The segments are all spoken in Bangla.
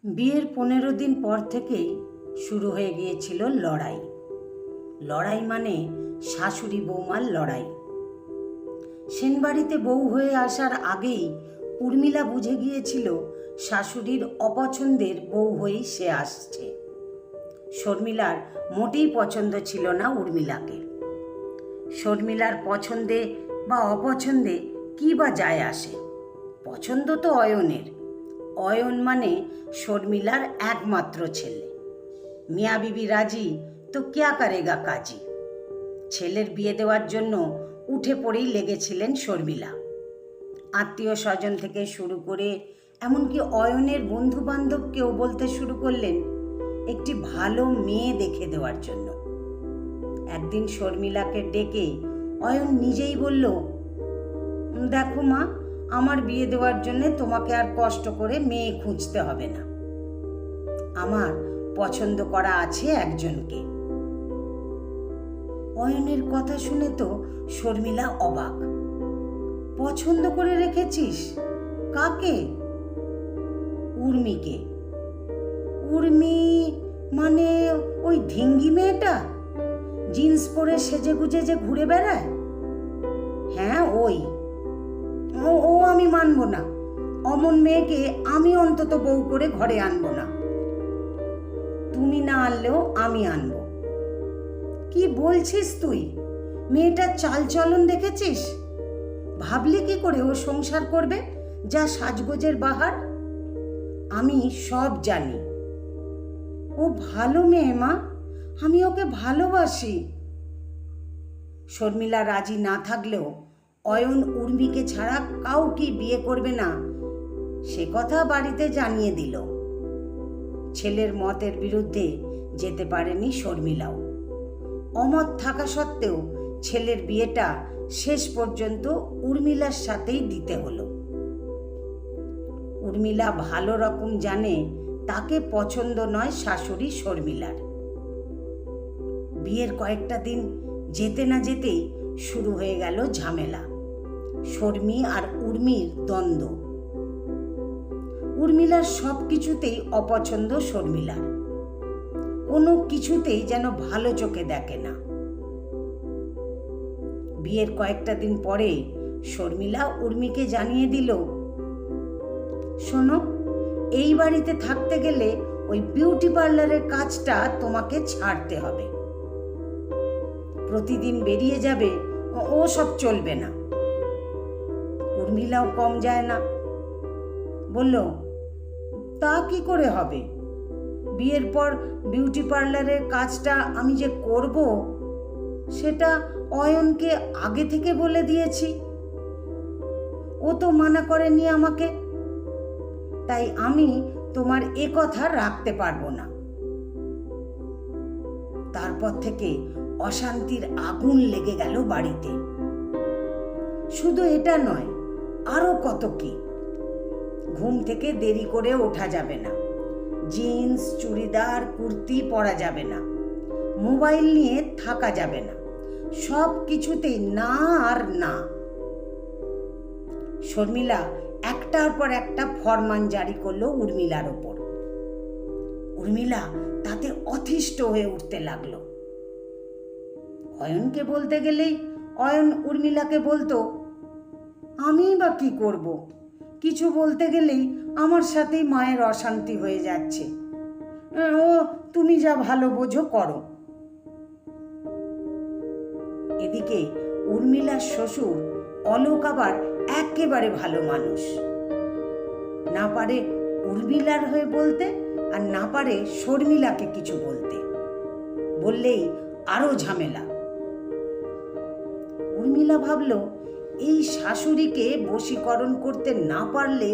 বিয়ের 15 দিন পর থেকেই শুরু হয়ে গিয়েছিল লড়াই। লড়াই মানে শাশুড়ি বৌমার লড়াই। সেনবাড়িতে বউ হয়ে আসার আগেই উর্মিলা বুঝে গিয়েছিল শাশুড়ির অপছন্দের বউ হয়েই সে আসছে। শর্মিলার মোটেই পছন্দ ছিল না উর্মিলাকে। শর্মিলার পছন্দে বা অপছন্দে কী বা যায় আসে? পছন্দ তো অয়নের। অয়ন মানে শর্মিলার একমাত্র ছেলে। মিয়া বিবি রাজি তো ক্যা করেগা কাজী। ছেলের বিয়ে দেওয়ার জন্য উঠে পড়েই লেগেছিলেন শর্মিলা। আত্মীয় স্বজন থেকে শুরু করে এমনকি অয়নের বন্ধু বান্ধবকেও বলতে শুরু করলেন একটি ভালো মেয়ে দেখে দেওয়ার জন্য। একদিন শর্মিলাকে ডেকে অয়ন নিজেই বলল, দেখো মা, আমার বিয়ে দেওয়ার জন্য তোমাকে আর কষ্ট করে মেয়ে খুঁজতে হবে না। আমার পছন্দ করা আছে একজনকে। অয়নের কথা শুনে তো শর্মিলা অবাক। পছন্দ করে রেখেছিস? কাকে? উর্মিকে। উর্মি মানে ওই ঢিঙ্গি মেয়েটা, জিন্স পরে সেজে গুজে যে ঘুরে বেড়ায়? হ্যাঁ, ওই। ও আমি মানব না। অমন মেয়েকে আমি অন্তত বউ করে ঘরে আনবো না। তুমি না আনলেও আমি আনবো। কি বলছিস তুই? মেয়েটার চালচলন দেখেছিস? ভাবলি কি করে ও সংসার করবে? যা সাজগোজের বাহার। আমি সব জানি। ও ভালো মেয়ে মা, আমি ওকে ভালোবাসি। শর্মিলা রাজি না থাকলেও অয়ন উর্মিকে ছাড়া কাউকে বিয়ে করবে না সে কথা বাড়িতে জানিয়ে দিল। ছেলের মতের বিরুদ্ধে যেতে পারেনি শর্মিলাও। অমত থাকা সত্ত্বেও ছেলের বিয়েটা শেষ পর্যন্ত উর্মিলার সাথেই দিতে হলো। উর্মিলা ভালো রকম জানে তাকে পছন্দ নয় শাশুড়ি শর্মিলার। বিয়ের কয়েকটা দিন যেতে না যেতেই শুরু হয়ে গেল ঝামেলা। শর্মি আর উর্মির দ্বন্দ্ব। উর্মিলার সব কিছুতেই অপছন্দ শর্মিলার। কোনো কিছুতেই যেন ভালো চোখে দেখে না। বিয়ের কয়েকটা দিন পরে শর্মিলা উর্মিকে জানিয়ে দিল, শোনো, এই বাড়িতে থাকতে গেলে ওই বিউটি পার্লারের কাজটা তোমাকে ছাড়তে হবে। প্রতিদিন বেরিয়ে যাবে, ও সব চলবে না। উর্মিলাও কম যায় না, বলল, তা কি করে হবে? বিয়ের পর বিউটি পার্লারের কাজটা আমি যে করব সেটা অয়নকে আগে থেকে বলে দিয়েছি। ও তো মানা করেনি আমাকে, তাই আমি তোমার এ কথা রাখতে পারবো না। তারপর থেকে অশান্তির আগুন লেগে গেল বাড়িতে। শুধু এটা নয়, আরো কত কি। ঘুম থেকে দেরি করে ওঠা যাবে না, জিন্স চুড়িদার কুর্তি পরা যাবে না, মোবাইল নিয়ে থাকা যাবে না, সব কিছুতেই না আর না। শর্মিলা একটার পর একটা ফরমান জারি করলো উর্মিলার ওপর। উর্মিলা তাতে অতিষ্ঠ হয়ে উঠতে লাগলো। অয়নকে বলতে গেলেই অয়ন উর্মিলাকে বলতো, আমি বা কি করব? কিছু বলতে গেলেই আমার সাথেই মায়ের অশান্তি হয়ে যাচ্ছে। ও তুমি যা ভালো বোঝো করো। এদিকে উর্মিলার শ্বশুর অলোক আবার একেবারে ভালো মানুষ। না পারে উর্মিলার হয়ে বলতে, আর না পারে শর্মিলাকে কিছু বলতে। বললেই আরো ঝামেলা। উর্মিলা ভাবল, এই শাশুড়িকে বশীকরণ করতে না পারলে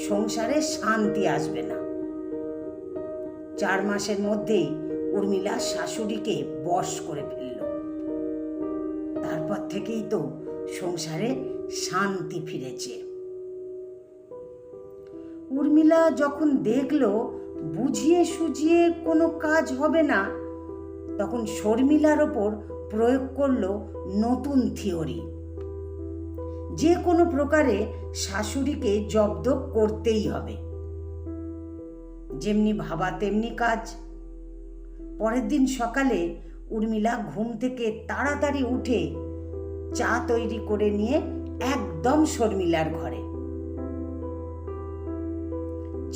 সংসারে শান্তি আসবে না। 4 মাসের মধ্যেই উর্মিলা শাশুড়িকে বশ করে ফেলল। তারপর থেকেই তো সংসারে শান্তি ফিরেছে। উর্মিলা যখন দেখল বুঝিয়ে সুঝিয়ে কোনো কাজ হবে না, তখন শর্মিলার ওপর প্রয়োগ করলো নতুন থিওরি। যে কোনো প্রকারে শাশুড়িকে জব্দ করতেই হবে। যেমনি ভাবা তেমনি কাজ। পরের দিন সকালে উর্মিলা ঘুম থেকে তাড়াতাড়ি উঠে চা তৈরি করে নিয়ে একদম শর্মিলার ঘরে।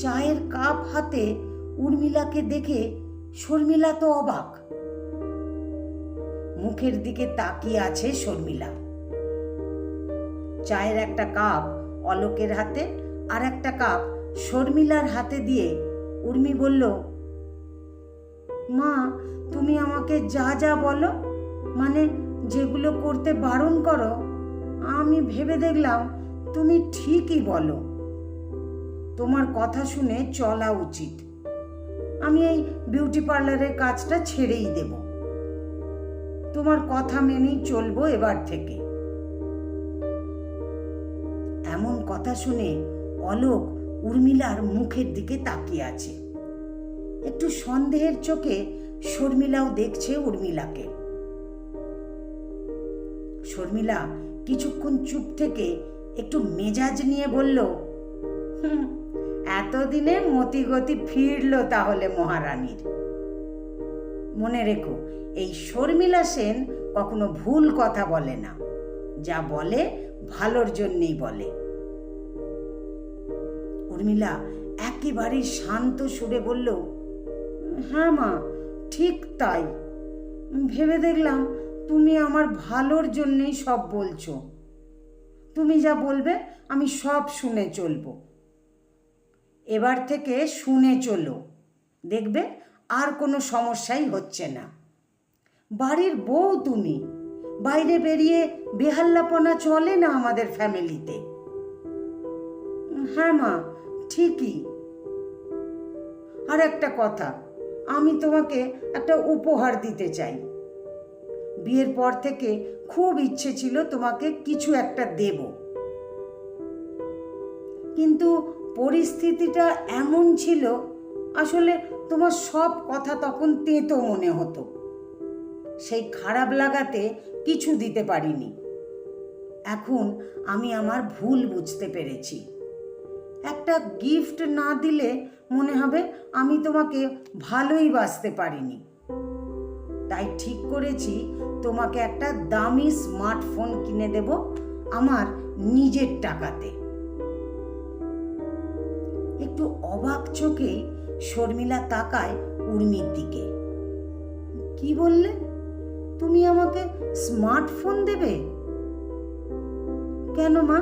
চায়ের কাপ হাতে উর্মিলাকে দেখে শর্মিলা তো অবাক। মুখের দিকে তাকিয়ে আছে শর্মিলা। চায়ের একটা কাপ অলোকের হাতে আর একটা কাপ শর্মিলার হাতে দিয়ে উর্মি বলল, মা, তুমি আমাকে যা যা বলো, মানে যেগুলো করতে বারণ করো, আমি ভেবে দেখলাম তুমি ঠিকই বলো। তোমার কথা শুনে চলা উচিত। আমি এই বিউটি পার্লারের কাজটা ছেড়েই দেব। তোমার কথা মেনেই চলবো এবার থেকে। এমন কথা শুনে অলোক উর্মিলার মুখের দিকে তাকিয়ে আছে। একটু সন্দেহের চোখে শর্মিলাও দেখছে উর্মিলাকে। শর্মিলা কিছুক্ষণ চুপ থেকে একটু মেজাজ নিয়ে বলল, এতদিনে মতিগতি ফিরল তাহলে মহারানীর। মনে রেখো, এই শর্মিলা সেন কখনো ভুল কথা বলে না, যা বলে ভালোর জন্যই বলে। উর্মিলা একেবারে শান্ত সুরে বলল, হ্যাঁ মা, ঠিক তাই। ভেবে দেখলাম তুমি আমার ভালোর জন্যই সব বলছো। তুমি যা বলবে আমি সব শুনে চলবো। এবার থেকে শুনে চলো, দেখবে আর কোনো সমস্যাই হচ্ছে না। বাড়ির বউ তুমি, বাইরে বেরিয়ে বেহাল্লাপনা চলে না আমাদের ফ্যামিলিতে। হ্যাঁ মা, ঠিকই। আর একটা কথা, আমি তোমাকে একটা উপহার দিতে চাই। বিয়ের পর থেকে খুব ইচ্ছে ছিল তোমাকে কিছু একটা দেব, কিন্তু পরিস্থিতিটা এমন ছিল, আসলে তোমার সব কথা তখন তেতো মনে হতো। সেই খারাপ লাগাতে কিছু দিতে পারিনি। এখন আমি আমার ভুল বুঝতে পেরেছি। একটা গিফট না দিলে মনে হবে আমি তোমাকে ভালোই বাসতে পারিনি। তাই ঠিক করেছি তোমাকে একটা দামি স্মার্টফোন কিনে দেব আমার নিজের টাকাতে। একটু অবাক চোখে শর্মিলা তাকায় উর্মির দিকে। কি বললে? তুমি আমাকে স্মার্টফোন দেবে? কেন মা,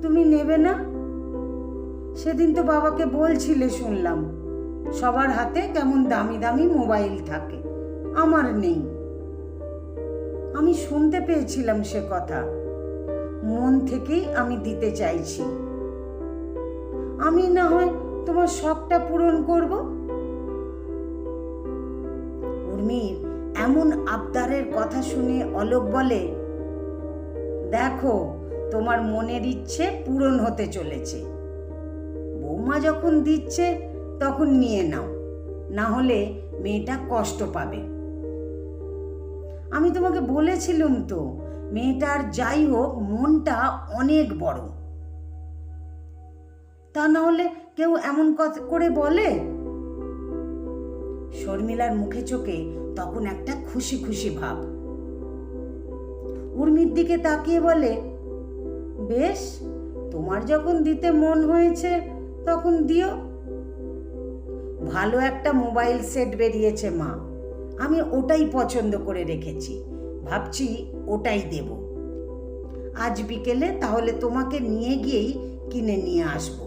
তুমি নেবে না? সেদিন তো বাবাকে বলছিলে, শুনলাম সবার হাতে কেমন দামি দামি মোবাইল থাকে, আমার নেই। আমি শুনতে পেয়েছিলাম সে কথা, মন থেকেই আমি দিতে চাইছি। আমি না হয় তোমার শখটা পূরণ করব। উর্মির এমন আবদারের কথা শুনে অলোক বলে, দেখো, তোমার মনের ইচ্ছে পূরণ হতে চলেছে। বৌমা যখন দিচ্ছে তখন নিয়ে নাও, না হলে মেয়েটা কষ্ট পাবে। আমি তোমাকে বলেছিলাম তো, মেয়েটার যাই হোক মনটা অনেক বড়। তা না হলে কেউ এমন কথা করে বলে? শর্মিলার মুখে চোখে তখন একটা খুশি খুশি ভাব। উর্মির দিকে তাকিয়ে বলে, বেশ, তোমার যখন দিতে মন হয়েছে তখন দিও। ভালো একটা মোবাইল সেট বেরিয়েছে মা, আমি ওটাই পছন্দ করে রেখেছি, ভাবছি ওটাই দেব। আজ বিকেলে তাহলে তোমাকে নিয়ে গিয়েই কিনে নিয়ে আসবো।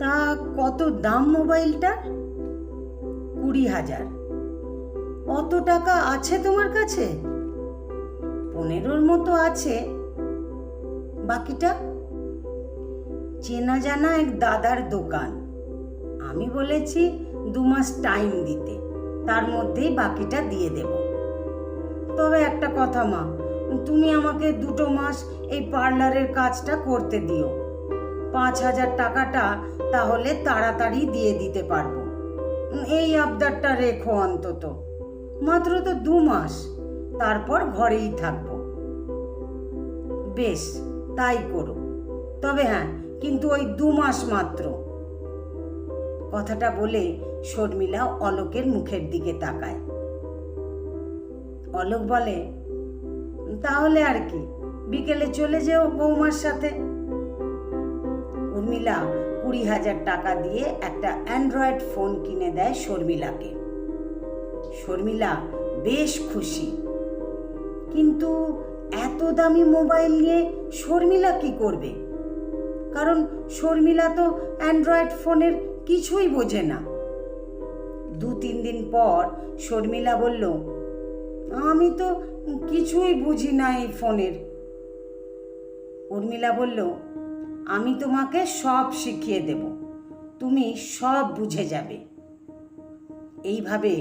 তা কত দাম মোবাইলটার? 20,000। অত টাকা আছে তোমার কাছে? 15-র মতো আছে। বাকিটা? চেনা জানা এক দাদার দোকান, আমি বলেছি 2 মাস টাইম দিতে, তার মধ্যেই বাকিটা দিয়ে দেব। তবে একটা কথা মা, তুমি আমাকে 2 মাস এই পার্লারের কাজটা করতে দিও। 5,000 টাকাটা তাহলে তাড়াতাড়ি দিয়ে দিতে পারবো। এই আবদারটা রেখো অন্তত। মাত্র তো 2 মাস, তারপর ঘরেই থাকবো। বেশ, তাই করো। তবে হ্যাঁ, কিন্তু ওই 2 মাস মাত্র। কথাটা বলে শর্মিলা অলোকের মুখের দিকে তাকায়। অলোক বলে, তাহলে আর কি, বিকেলে চলে যেও বৌমার সাথে। উর্মিলা 20,000 টাকা দিয়ে একটা অ্যান্ড্রয়েড ফোন কিনে দেয় শর্মিলাকে। শর্মিলা বেশ খুশি, কিন্তু এত দামি মোবাইল নিয়ে শর্মিলা কি করবে? কারণ শর্মিলা তো অ্যান্ড্রয়েড ফোনের কিছুই বোঝে না। 2-3 দিন পর শর্মিলা বলল, আমি তো কিছুই বুঝি না এই ফোনের। উর্মিলা বলল, আমি তোমাকে সব শিখিয়ে দেব, তুমি সব বুঝে যাবে। এইভাবে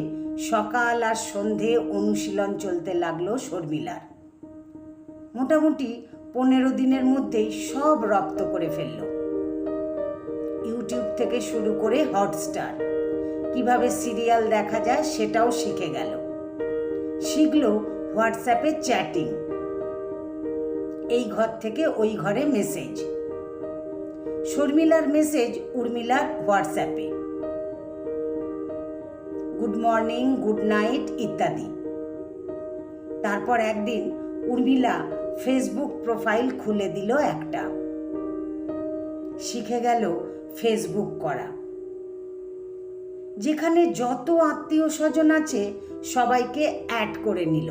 সকাল আর সন্ধে অনুশীলন চলতে লাগলো শর্মিলার। মোটামুটি 15 দিনের মধ্যেই সব রপ্ত করে ফেলল। ইউটিউব থেকে শুরু করে হটস্টার, কিভাবে সিরিয়াল দেখা যায় সেটাও শিখে গেল। শিখল হোয়াটসঅ্যাপে চ্যাটিং, এই ঘর থেকে ওই ঘরে মেসেজ, শর্মিলার মেসেজ উর্মিলার হোয়াটসঅ্যাপে, গুড মর্নিং, গুড নাইট ইত্যাদি। তারপর একদিন উর্মিলা ফেসবুক প্রোফাইল খুলে দিল একটা। শিখে গেল ফেসবুক করা। যেখানে যত আত্মীয় স্বজন আছে সবাইকে অ্যাড করে নিল।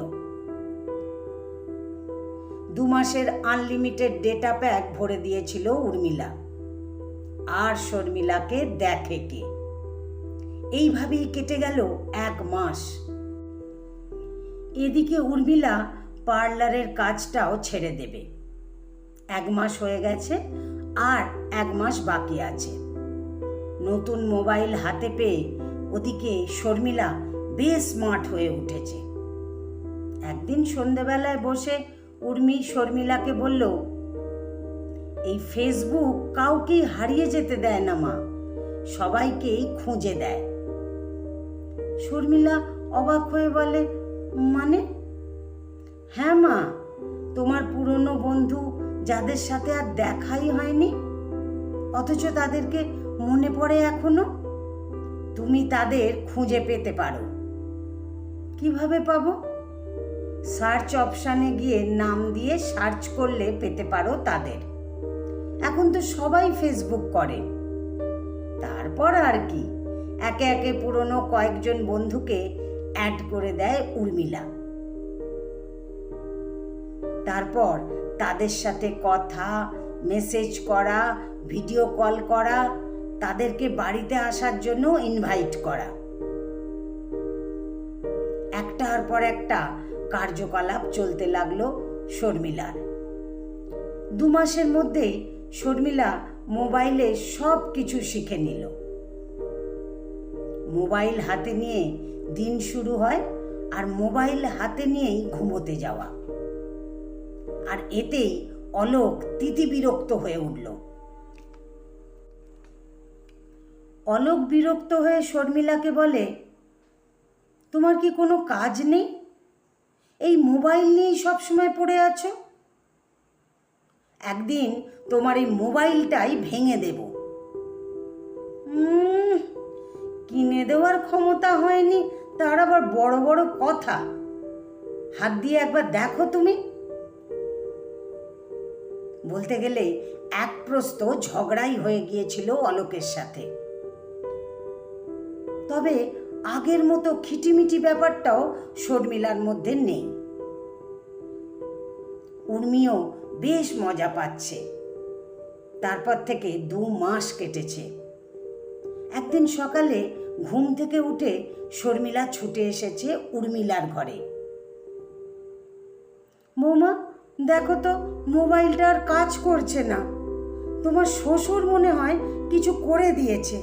2 মাসের আনলিমিটেড ডেটা প্যাক ভরে দিয়েছিল উর্মিলা। আর শর্মিলাকে দেখে কে? এইভাবেই কেটে গেল 1 মাস। এদিকে উর্মিলা পার্লারের কাজটাও ছেড়ে দেবে। 1 মাস হয়ে গেছে, আর 1 মাস বাকি আছে। নতুন মোবাইল হাতে পেয়ে ওদিকে শর্মিলা বেশ স্মার্ট হয়ে উঠেছে। একদিন সন্ধ্যেবেলায় বসে উর্মি শর্মিলাকে বলল, এই ফেসবুক কাউকেই হারিয়ে যেতে দেয় না মা, সবাইকেই খুঁজে দেয়। শর্মিলা অবাক হয়ে বলে, মানে? হ্যাঁ মা, তোমার পুরনো বন্ধু যাদের সাথে আর দেখাই হয়নি, অথচ তাদেরকে মনে পড়ে এখনো, তুমি তাদের খুঁজে পেতে পারো। কিভাবে পাবো? সার্চ অপশানে গিয়ে নাম দিয়ে সার্চ করলে পেতে পারো তাদের। এখন তো সবাই ফেসবুক করে। তারপর আর কি, একে একে পুরনো কয়েকজন বন্ধুকে অ্যাড করে দেয় উর্মিলা। তারপর তাদের সাথে কথা, মেসেজ করা, ভিডিও কল করা, তাদেরকে বাড়িতে আসার জন্য ইনভাইট করা। একটার পর একটা কার্যকলাপ চলতে লাগলো শর্মিলার। 2 মাসের মধ্যেই শর্মিলা মোবাইলে সব কিছু শিখে নিল। মোবাইল হাতে নিয়ে দিন শুরু হয়, আর মোবাইল হাতে নিয়েই ঘুমোতে যাওয়া। আর এতেই অলোক তিতিবিরক্ত হয়ে উঠল। অলোক বিরক্ত হয়ে শর্মিলাকে বলে, তোমার কি কোনো কাজ নেই? এই মোবাইল নিয়েই সবসময় পড়ে আছো। একদিন তোমার এই মোবাইলটাই ভেঙে দেব। কিনে দেওয়ার ক্ষমতা হয়নি, তার আবার বড় বড় কথা। হাত দিয়ে একবার দেখো তুমি। বলতে গেলে এক প্রস্ত ঝগড়াই হয়ে গিয়েছিল অলোকের সাথে। তবে আগের মতো খিটিমিটি ব্যাপারটাও শর্মিলার মধ্যে নেই। উর্মিও বেশ মজা পাচ্ছে। তারপর থেকে 2 মাস কেটেছে। একদিন সকালে ঘুম থেকে উঠে শর্মিলা ছুটে এসেছে উর্মিলার ঘরে। বৌমা, দেখো তো, মোবাইলটা আর কাজ করছে না। তোমার শ্বশুর মনে হয় কিছু করে দিয়েছে।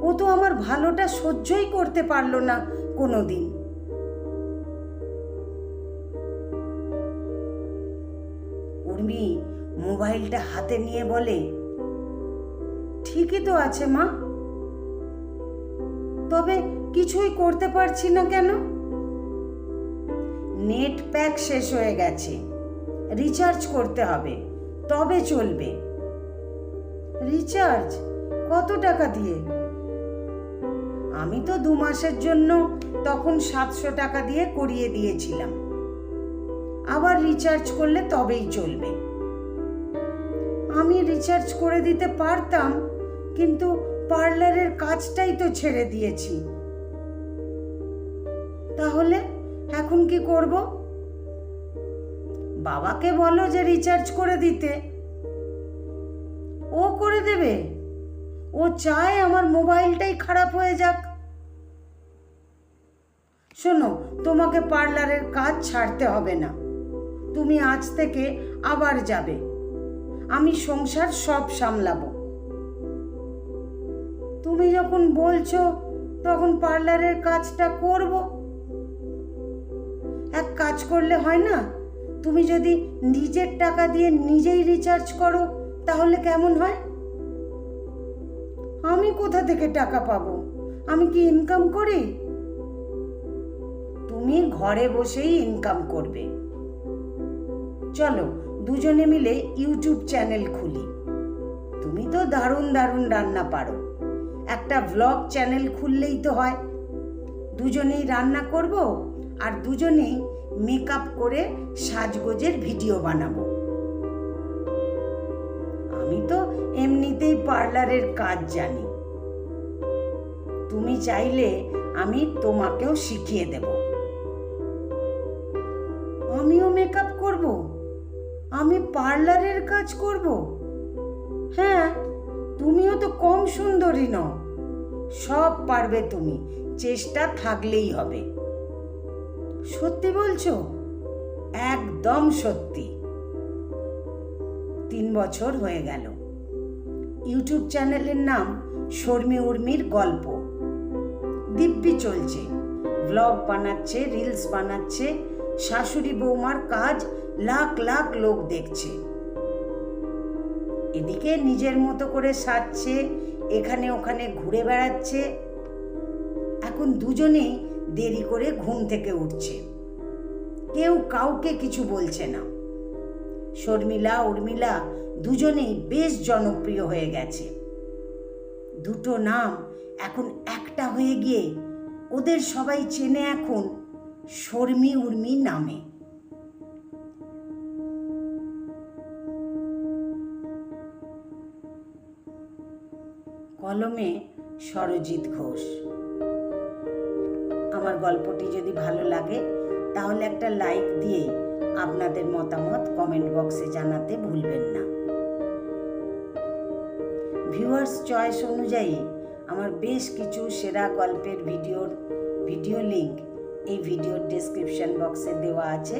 ও তো আমার ভালোটা সহ্যই করতে পারলো না কোনোদিন। উর্মি মোবাইলটা হাতে নিয়ে বলে, ঠিকই তো আছে মা, তবে কিছুই করতে পারছি না কেন? নেট প্যাক শেষ হয়ে গেছে, রিচার্জ করতে হবে, তবে চলবে। রিচার্জ কত টাকা দিয়ে? আমি তো 2 মাসের জন্য তখন 700 টাকা দিয়ে করিয়ে দিয়েছিলাম। আবার রিচার্জ করলে তবেই চলবে। আমি রিচার্জ করে দিতে পারতাম, কিন্তু পার্লারের কাজটাই তো ছেড়ে দিয়েছি। তাহলে এখন কি করব? বাবাকে বলো যে রিচার্জ করে দিতে, ও করে দেবে। ও চায় আমার মোবাইলটাই খারাপ হয়ে যাক। শোনো, তোমাকে পার্লারের কাজ ছাড়তে হবে না। তুমি আজ থেকে আবার যাবে। আমি সংসার সব সামলাবো। তুমি যখন বলছো তখন পার্লারের কাজটা করব। এক কাজ করলে হয় না? তুমি যদি নিজের টাকা দিয়ে নিজেই রিচার্জ করো তাহলে কেমন হয়? আমি কোথা থেকে টাকা পাবো? আমি কি ইনকাম করি? তুমি ঘরে বসেই ইনকাম করবে। চলো দুজনে মিলে ইউটিউব চ্যানেল খুলি। তুমি তো দারুণ দারুণ রান্না পারো, একটা ভ্লগ চ্যানেল খুললেই তো হয়। দুজনেই রান্না করব আর দুজনেই মেকআপ করে সাজগোজের ভিডিও বানাবো। আমি তো এমনিতেই পার্লারের কাজ জানি। তুমি চাইলে আমি তোমাকেও শিখিয়ে দেব। আমিও মেকআপ করব? আমি পার্লারের কাজ করব? হ্যাঁ, তুমিও তো কম সুন্দরী নও। সব পারবে তুমি, চেষ্টা থাকলেই হবে। সত্যি বলছো? একদম সত্যি। 3 বছর হয়ে গেল। ইউটিউব চ্যানেলের নাম শর্মি উর্মির গল্প। দিব্যি চলছে। ব্লগ বানাচ্ছে, রিলস বানাচ্ছে। শাশুড়ি বৌমার কাজ লাখ লাখ লোক দেখছে। এদিকে নিজের মতো করে সাজছে, এখানে ওখানে ঘুরে বেড়াচ্ছে। এখন দুজনেই দেরি করে ঘুম থেকে উঠছে। কেউ কাউকে কিছু বলছে না। শর্মিলা উর্মিলা দুজনেই বেশ জনপ্রিয় হয়ে গেছে। দুটো নাম এখন একটা হয়ে গিয়ে ওদের সবাই চেনে এখন শর্মি উর্মি নামে। কলমে সরজিৎ ঘোষ। আমার গল্পটি যদি ভালো লাগে তাহলে একটা লাইক দিয়ে আপনাদের মতামত কমেন্ট বক্সে জানাতে ভুলবেন না। ভিউয়ার্স চয়েস অনুযায়ী আমার বেশ কিছু সেরা গল্পের ভিডিও লিংক এই ভিডিওর ডেসক্রিপশন বক্সে দেওয়া আছে,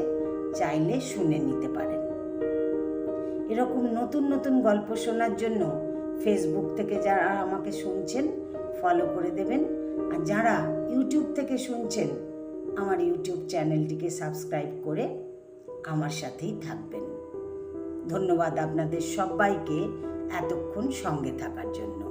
চাইলে শুনে নিতে পারেন। এরকম নতুন নতুন গল্প শোনার জন্য ফেসবুক থেকে যারা আমাকে শুনছেন ফলো করে দেবেন, আর যারা ইউটিউব থেকে শুনছেন আমার ইউটিউব চ্যানেলটিকে সাবস্ক্রাইব করে আমার সাথেই থাকবেন। ধন্যবাদ আপনাদের সবাইকে এতক্ষণ সঙ্গে থাকার জন্য।